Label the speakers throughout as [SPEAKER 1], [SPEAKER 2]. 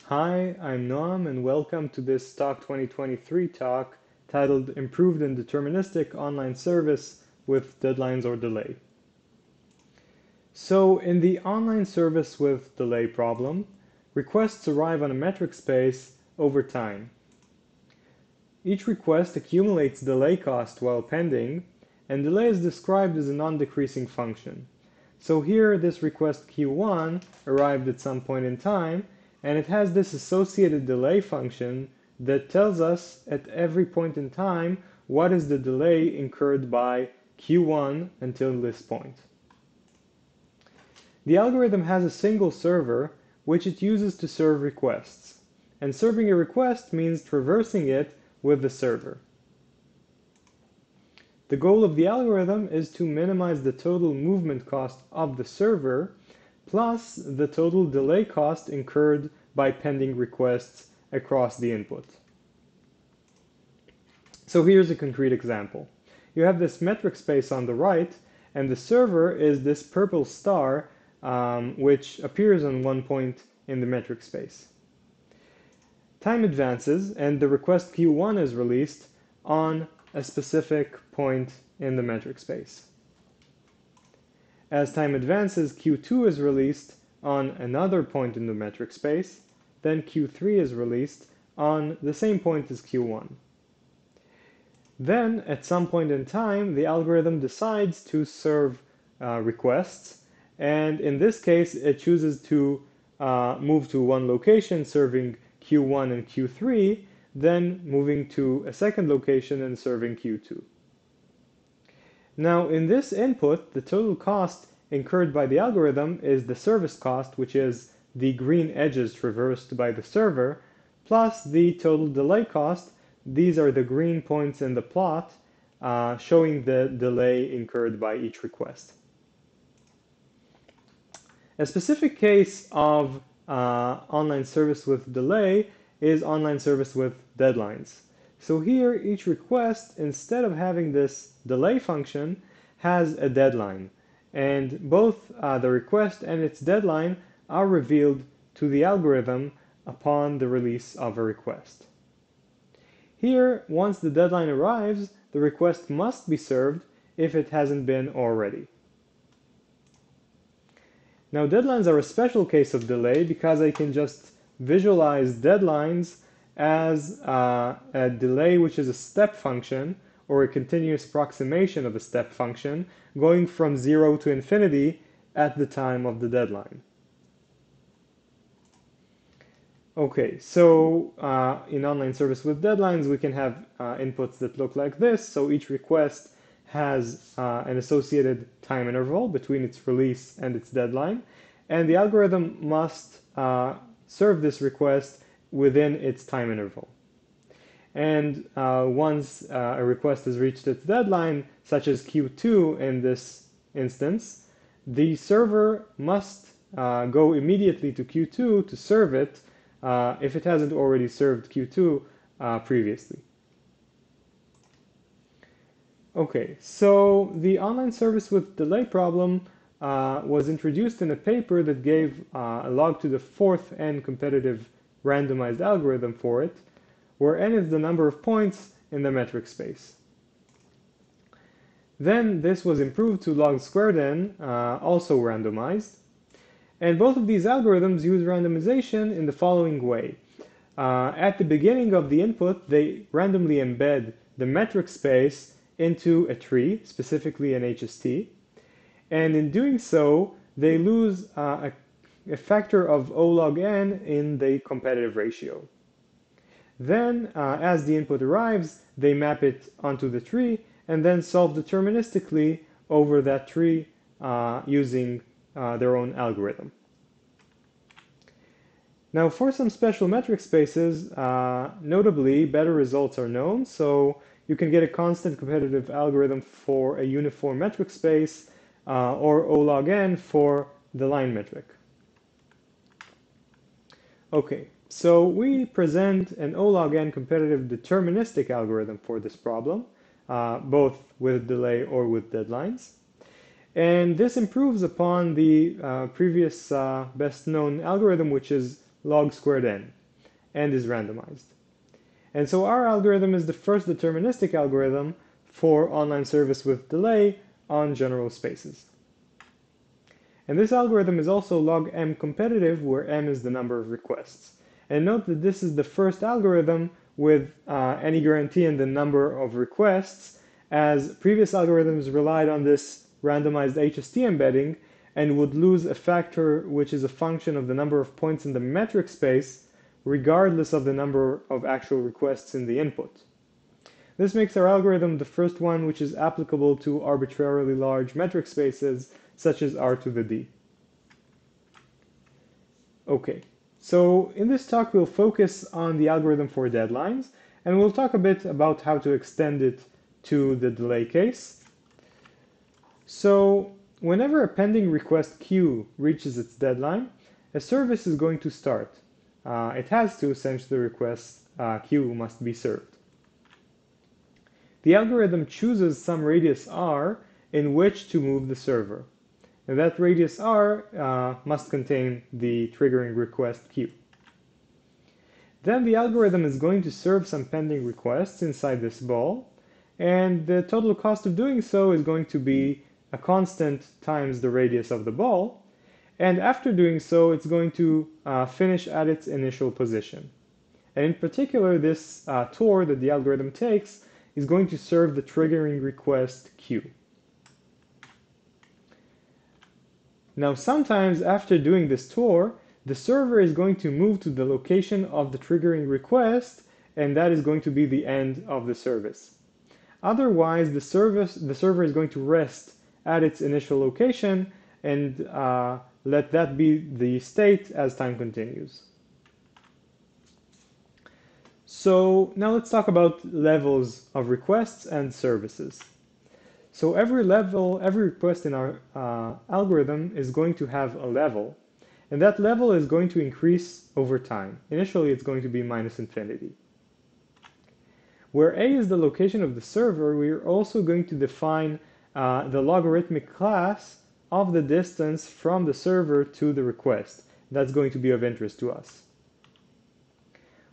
[SPEAKER 1] Hi, I'm Noam and welcome to this STOC 2023 talk titled Improved and Deterministic Online Service with Deadlines or Delay. So in the online service with delay problem, requests arrive on a metric space over time. Each request accumulates delay cost while pending, and delay is described as a non-decreasing function. So here this request Q1 arrived at some point in time, and it has this associated delay function that tells us at every point in time what is the delay incurred by Q1 until this point. The algorithm has a single server which it uses to serve requests, and serving a request means traversing it with the server. The goal of the algorithm is to minimize the total movement cost of the server plus the total delay cost incurred by pending requests across the input. So here's a concrete example. You have this metric space on the right, and the server is this purple star which appears on one point in the metric space. Time advances, and the request Q1 is released on a specific point in the metric space. As time advances, Q2 is released on another point in the metric space, then Q3 is released on the same point as Q1. Then, at some point in time, the algorithm decides to serve requests, and in this case, it chooses to move to one location, serving Q1 and Q3, then moving to a second location and serving Q2. Now, in this input, the total cost incurred by the algorithm is the service cost, which is the green edges traversed by the server, plus the total delay cost. These are the green points in the plot showing the delay incurred by each request. A specific case of online service with delay is online service with deadlines. So here, each request, instead of having this delay function, has a deadline. And both the request and its deadline are revealed to the algorithm upon the release of a request. Here, once the deadline arrives, the request must be served if it hasn't been already. Now, deadlines are a special case of delay because I can just visualize deadlines as a delay which is a step function or a continuous approximation of a step function going from 0 to infinity at the time of the deadline. Okay, so in online service with deadlines, we can have inputs that look like this. So each request has an associated time interval between its release and its deadline, and the algorithm must serve this request within its time interval. And once a request has reached its deadline, such as Q2 in this instance, the server must go immediately to Q2 to serve it if it hasn't already served Q2 previously. Okay, so the online service with delay problem was introduced in a paper that gave a log to the fourth n competitive randomized algorithm for it, where n is the number of points in the metric space. Then this was improved to log squared n, also randomized. And both of these algorithms use randomization in the following way. At the beginning of the input, they randomly embed the metric space into a tree, specifically an HST. And in doing so, they lose a factor of O log n in the competitive ratio. Then, as the input arrives, they map it onto the tree and then solve deterministically over that tree using their own algorithm. Now, for some special metric spaces, notably, better results are known. So you can get a constant competitive algorithm for a uniform metric space or O log n for the line metric. Okay, so we present an O log n competitive deterministic algorithm for this problem, both with delay or with deadlines. And this improves upon the previous best known algorithm, which is log squared n. and is randomized. And so our algorithm is the first deterministic algorithm for online service with delay on general spaces. And this algorithm is also log m competitive, where m is the number of requests. And note that this is the first algorithm with any guarantee in the number of requests, as previous algorithms relied on this randomized HST embedding and would lose a factor which is a function of the number of points in the metric space, regardless of the number of actual requests in the input. This makes our algorithm the first one which is applicable to arbitrarily large metric spaces, such as R to the D. Okay, so in this talk we'll focus on the algorithm for deadlines, and we'll talk a bit about how to extend it to the delay case. So whenever a pending request queue reaches its deadline, a service is going to start. It has to, since the request queue must be served. The algorithm chooses some radius r in which to move the server. And that radius r must contain the triggering request queue. Then the algorithm is going to serve some pending requests inside this ball, and the total cost of doing so is going to be a constant times the radius of the ball, and after doing so it's going to finish at its initial position. And in particular, this tour that the algorithm takes is going to serve the triggering request queue. Now sometimes after doing this tour, the server is going to move to the location of the triggering request, and that is going to be the end of the service. Otherwise, the server is going to rest at its initial location and let that be the state as time continues. So now let's talk about levels of requests and services. So every request in our algorithm is going to have a level, and that level is going to increase over time. Initially, it's going to be minus infinity. Where a is the location of the server, we are also going to define the logarithmic class of the distance from the server to the request. That's going to be of interest to us.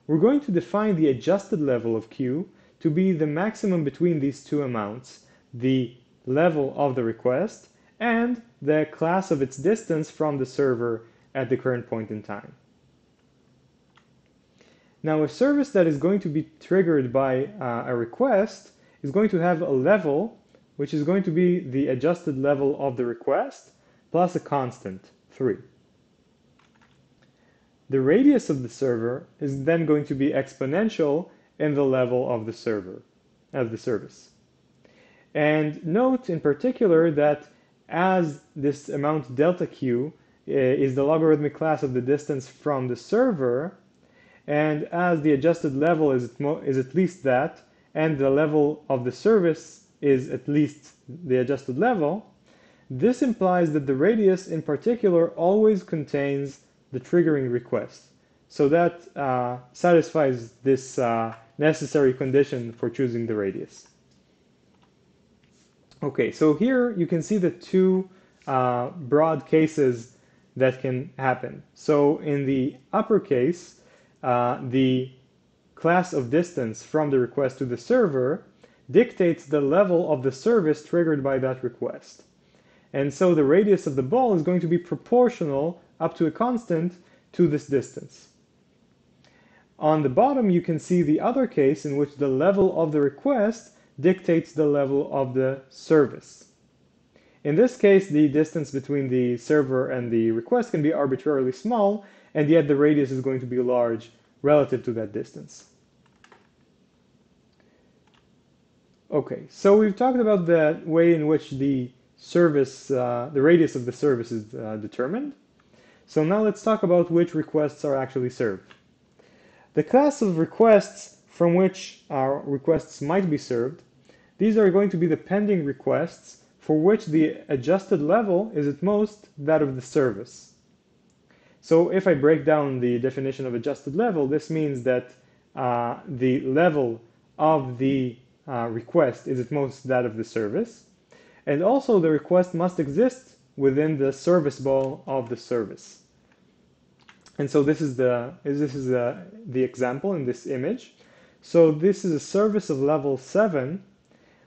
[SPEAKER 1] We're going to define the adjusted level of Q to be the maximum between these two amounts, the level of the request and the class of its distance from the server at the current point in time. Now, a service that is going to be triggered by a request is going to have a level, which is going to be the adjusted level of the request, plus a constant, 3. The radius of the server is then going to be exponential in the level of the service. And note in particular that as this amount delta Q is the logarithmic class of the distance from the server, and as the adjusted level is at least that, and the level of the service is at least the adjusted level, this implies that the radius in particular always contains the triggering request. So that satisfies this necessary condition for choosing the radius. Okay, so here you can see the two broad cases that can happen. So in the upper case, the class of distance from the request to the server dictates the level of the service triggered by that request. And so the radius of the ball is going to be proportional up to a constant to this distance. On the bottom, you can see the other case in which the level of the request dictates the level of the service. In this case, the distance between the server and the request can be arbitrarily small, and yet the radius is going to be large relative to that distance. Okay, so we've talked about the way in which the radius of the service is determined. So now let's talk about which requests are actually served. The class of requests from which our requests might be served, these are going to be the pending requests for which the adjusted level is at most that of the service. So if I break down the definition of adjusted level, this means that the level of the request is at most that of the service, and also the request must exist within the service ball of the service. And so this is the example in this image. So this is a service of level 7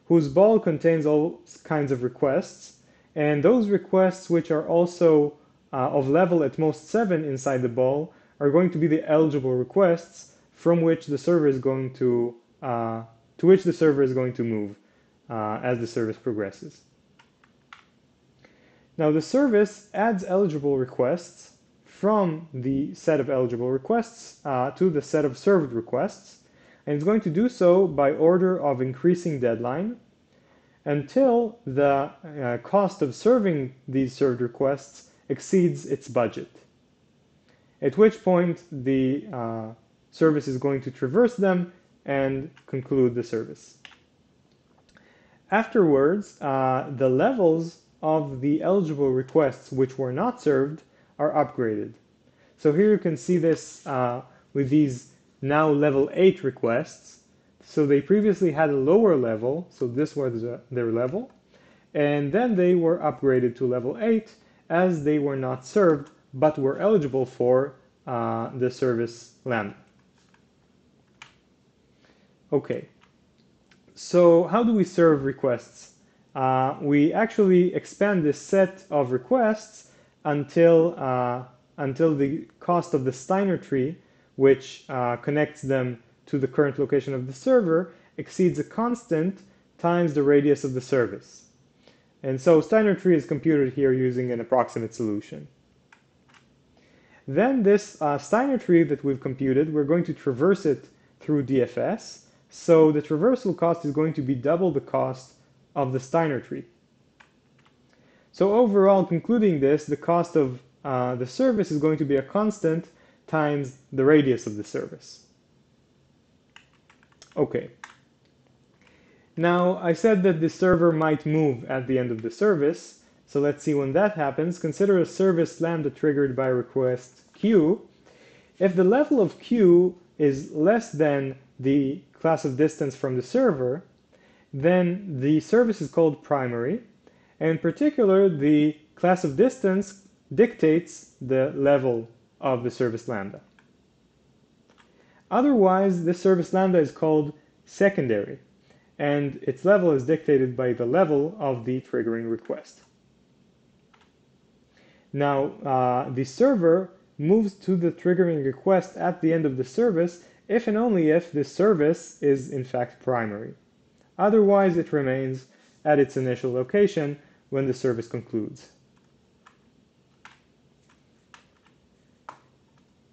[SPEAKER 1] whose ball contains all kinds of requests, and those requests which are also of level at most 7 inside the ball are going to be the eligible requests from which the server is going to which the server is going to move as the service progresses. Now the service adds eligible requests from the set of eligible requests to the set of served requests, and it's going to do so by order of increasing deadline until the cost of serving these served requests exceeds its budget, at which point the service is going to traverse them and conclude the service. Afterwards, the levels of the eligible requests which were not served are upgraded. So here you can see this with these now level 8 requests. So they previously had a lower level, so this was their level, and then they were upgraded to level 8 as they were not served but were eligible for the service lambda. Okay, so how do we serve requests? We actually expand this set of requests until the cost of the Steiner tree, which connects them to the current location of the server, exceeds a constant times the radius of the service. And so Steiner tree is computed here using an approximate solution. Then this Steiner tree that we've computed, we're going to traverse it through DFS. So the traversal cost is going to be double the cost of the Steiner tree. So overall, concluding this, the cost of the service is going to be a constant times the radius of the service. Okay. Now, I said that the server might move at the end of the service. So let's see when that happens. Consider a service lambda triggered by request Q. If the level of Q is less than the class of distance from the server, then the service is called primary, and in particular the class of distance dictates the level of the service lambda. Otherwise, this service lambda is called secondary, and its level is dictated by the level of the triggering request. Now, the server moves to the triggering request at the end of the service if and only if this service is in fact primary. Otherwise, it remains at its initial location when the service concludes.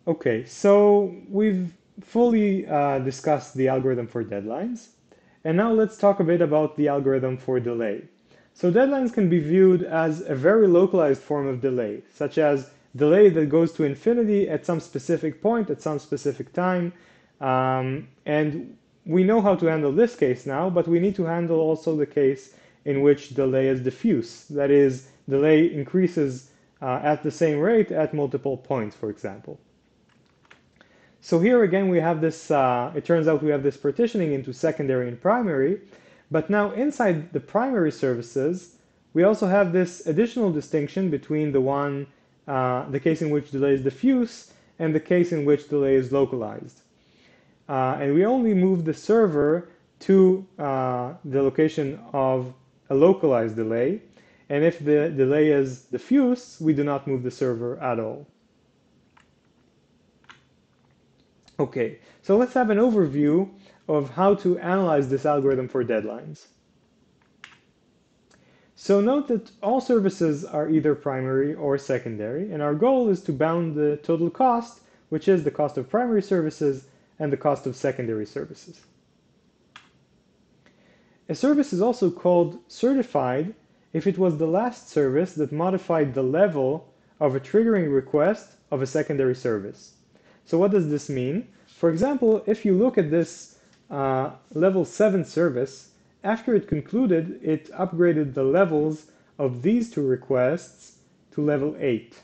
[SPEAKER 1] Okay, so we've fully discussed the algorithm for deadlines, and now let's talk a bit about the algorithm for delay. So deadlines can be viewed as a very localized form of delay, such as delay that goes to infinity at some specific point at some specific time, and we know how to handle this case now, but we need to handle also the case in which delay is diffuse. That is, delay increases at the same rate at multiple points, for example. So here again we have this, it turns out we have this partitioning into secondary and primary, but now inside the primary services, we also have this additional distinction between the case in which delay is diffuse and the case in which delay is localized. And we only move the server to the location of a localized delay, and if the delay is diffuse, we do not move the server at all. Okay, so let's have an overview of how to analyze this algorithm for deadlines. So note that all services are either primary or secondary, and our goal is to bound the total cost, which is the cost of primary services and the cost of secondary services. A service is also called certified if it was the last service that modified the level of a triggering request of a secondary service. So what does this mean? For example, if you look at this level 7 service, after it concluded, it upgraded the levels of these two requests to level 8.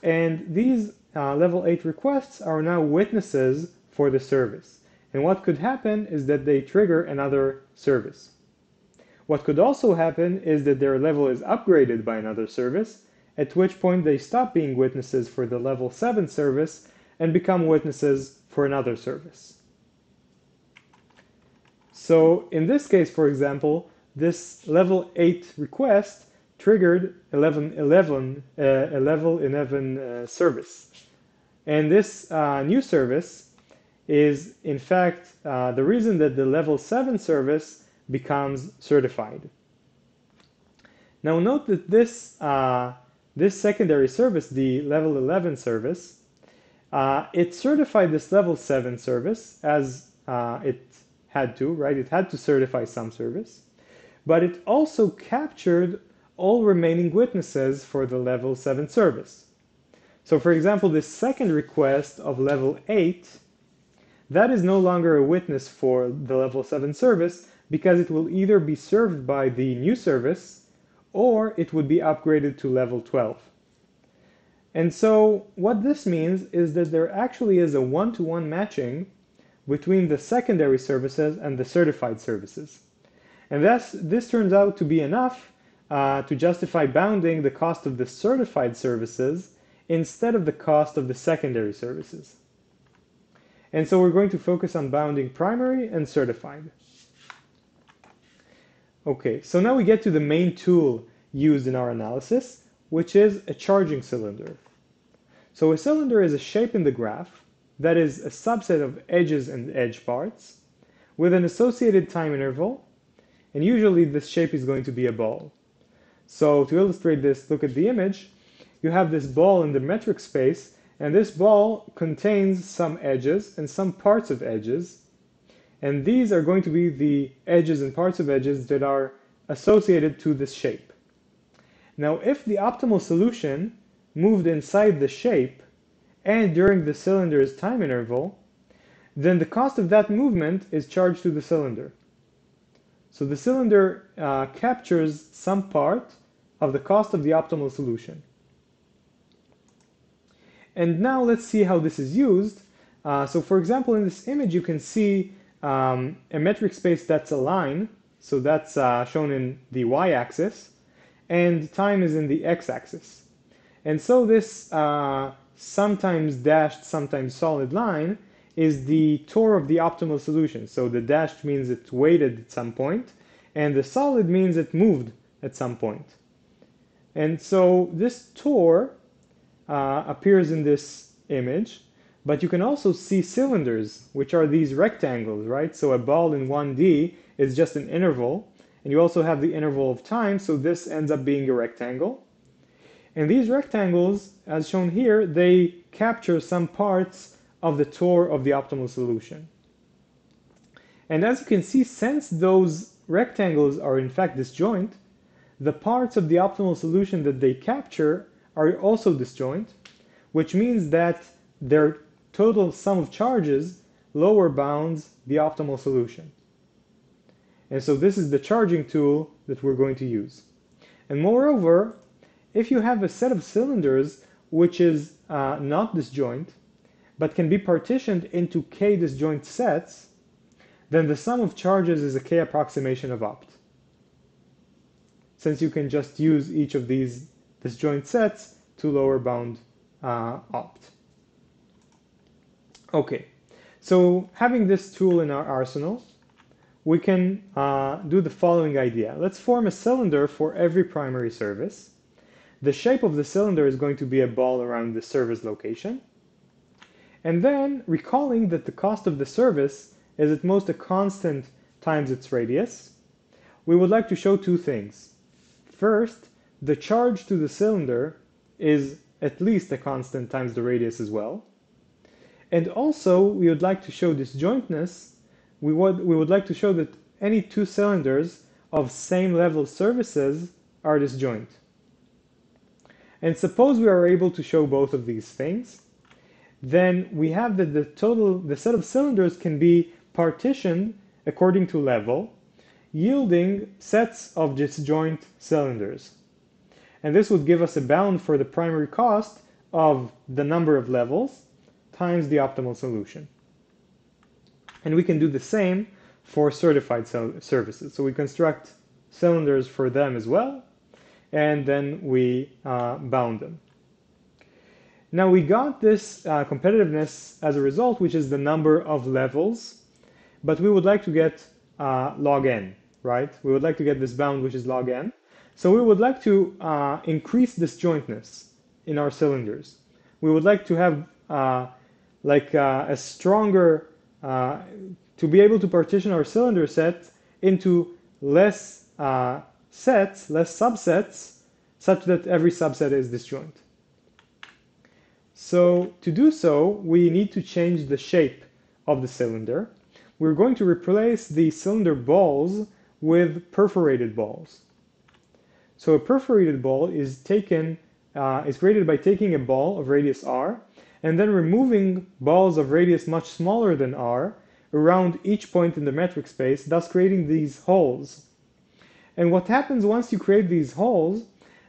[SPEAKER 1] And these level 8 requests are now witnesses for the service. And what could happen is that they trigger another service. What could also happen is that their level is upgraded by another service, at which point they stop being witnesses for the level 7 service and become witnesses for another service. So in this case, for example, this level 8 request triggered a level 11 service. And this new service is, in fact, the reason that the level 7 service becomes certified. Now note that this secondary service, the level 11 service, it certified this level 7 service as it had to, right? It had to certify some service, but it also captured all remaining witnesses for the level 7 service. So for example, this second request of level 8, that is no longer a witness for the level 7 service because it will either be served by the new service or it would be upgraded to level 12. And so what this means is that there actually is a one-to-one matching between the secondary services and the certified services. And this turns out to be enough to justify bounding the cost of the certified services instead of the cost of the secondary services. And so we're going to focus on bounding primary and certified. Okay, so now we get to the main tool used in our analysis, which is a charging cylinder. So a cylinder is a shape in the graph that is a subset of edges and edge parts with an associated time interval, and usually this shape is going to be a ball. So to illustrate this, look at the image. You have this ball in the metric space, and this ball contains some edges and some parts of edges, and these are going to be the edges and parts of edges that are associated to this shape. Now, if the optimal solution moved inside the shape and during the cylinder's time interval, then the cost of that movement is charged to the cylinder. So the cylinder captures some part of the cost of the optimal solution. And now let's see how this is used. So for example, in this image, you can see a metric space that's a line. So that's shown in the y-axis, and time is in the x-axis. And so this sometimes dashed, sometimes solid line is the torr of the optimal solution. So the dashed means it weighted at some point, and the solid means it moved at some point. And so this torr appears in this image, but you can also see cylinders, which are these rectangles, right? So a ball in 1D is just an interval, and you also have the interval of time, so this ends up being a rectangle. And these rectangles, as shown here, they capture some parts of the torr of the optimal solution. And as you can see, since those rectangles are in fact disjoint, the parts of the optimal solution that they capture are also disjoint, which means that their total sum of charges lower bounds the optimal solution. And so this is the charging tool that we're going to use. And moreover, if you have a set of cylinders which is not disjoint, but can be partitioned into k disjoint sets, then the sum of charges is a k approximation of opt. Since you can just use each of these disjoint sets to lower bound opt. Okay, so having this tool in our arsenal, we can do the following idea. Let's form a cylinder for every primary service. The shape of the cylinder is going to be a ball around the service location. And then, recalling that the cost of the service is at most a constant times its radius, we would like to show two things. First, the charge to the cylinder is at least a constant times the radius as well. And also, we would like to show disjointness. We would like to show that any two cylinders of same level services are disjoint. And suppose we are able to show both of these things, then we have that the set of cylinders can be partitioned according to level, yielding sets of disjoint cylinders. And this would give us a bound for the primary cost of the number of levels times the optimal solution. And we can do the same for certified services. So we construct cylinders for them as well. and then we bound them. Now we got this competitiveness as a result, which is the number of levels, but we would like to get log n, right? We would like to get this bound, which is log n. So we would like to increase disjointness in our cylinders. We would like to have a stronger, to be able to partition our cylinder set into less sets, less subsets, such that every subset is disjoint. So to do so, we need to change the shape of the cylinder. We're going to replace the cylinder balls with perforated balls. So a perforated ball is created by taking a ball of radius r and then removing balls of radius much smaller than r around each point in the metric space, thus creating these holes. And what happens once you create these holes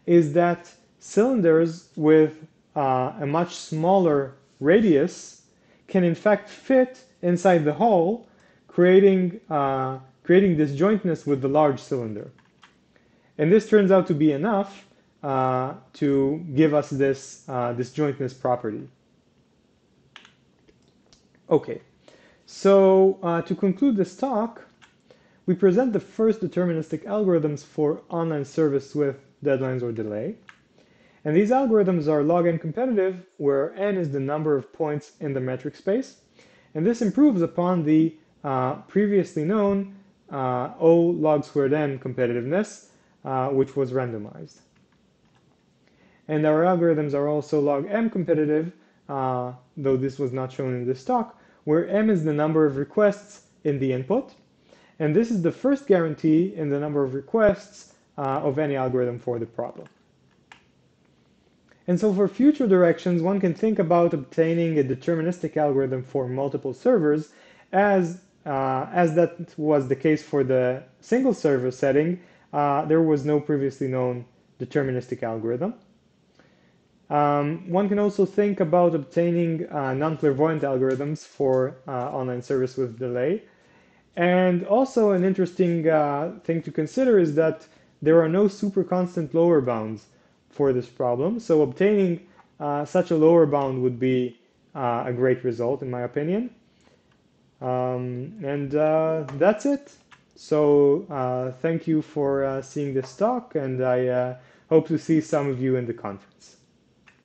[SPEAKER 1] is that cylinders with a much smaller radius can in fact fit inside the hole, creating disjointness with the large cylinder. And this turns out to be enough to give us this disjointness property. Okay, so to conclude this talk, we present the first deterministic algorithms for online service with deadlines or delay. And these algorithms are log n competitive, where n is the number of points in the metric space. And this improves upon the previously known O log squared n competitiveness, which was randomized. And our algorithms are also log m competitive, though this was not shown in this talk, where m is the number of requests in the input. And this is the first guarantee in the number of requests of any algorithm for the problem. And so for future directions, one can think about obtaining a deterministic algorithm for multiple servers, as that was the case for the single server setting. There was no previously known deterministic algorithm. One can also think about obtaining non-clairvoyant algorithms for online service with delay. And also an interesting thing to consider is that there are no super constant lower bounds for this problem. So obtaining such a lower bound would be a great result, in my opinion. That's it. So thank you for seeing this talk, and I hope to see some of you in the conference.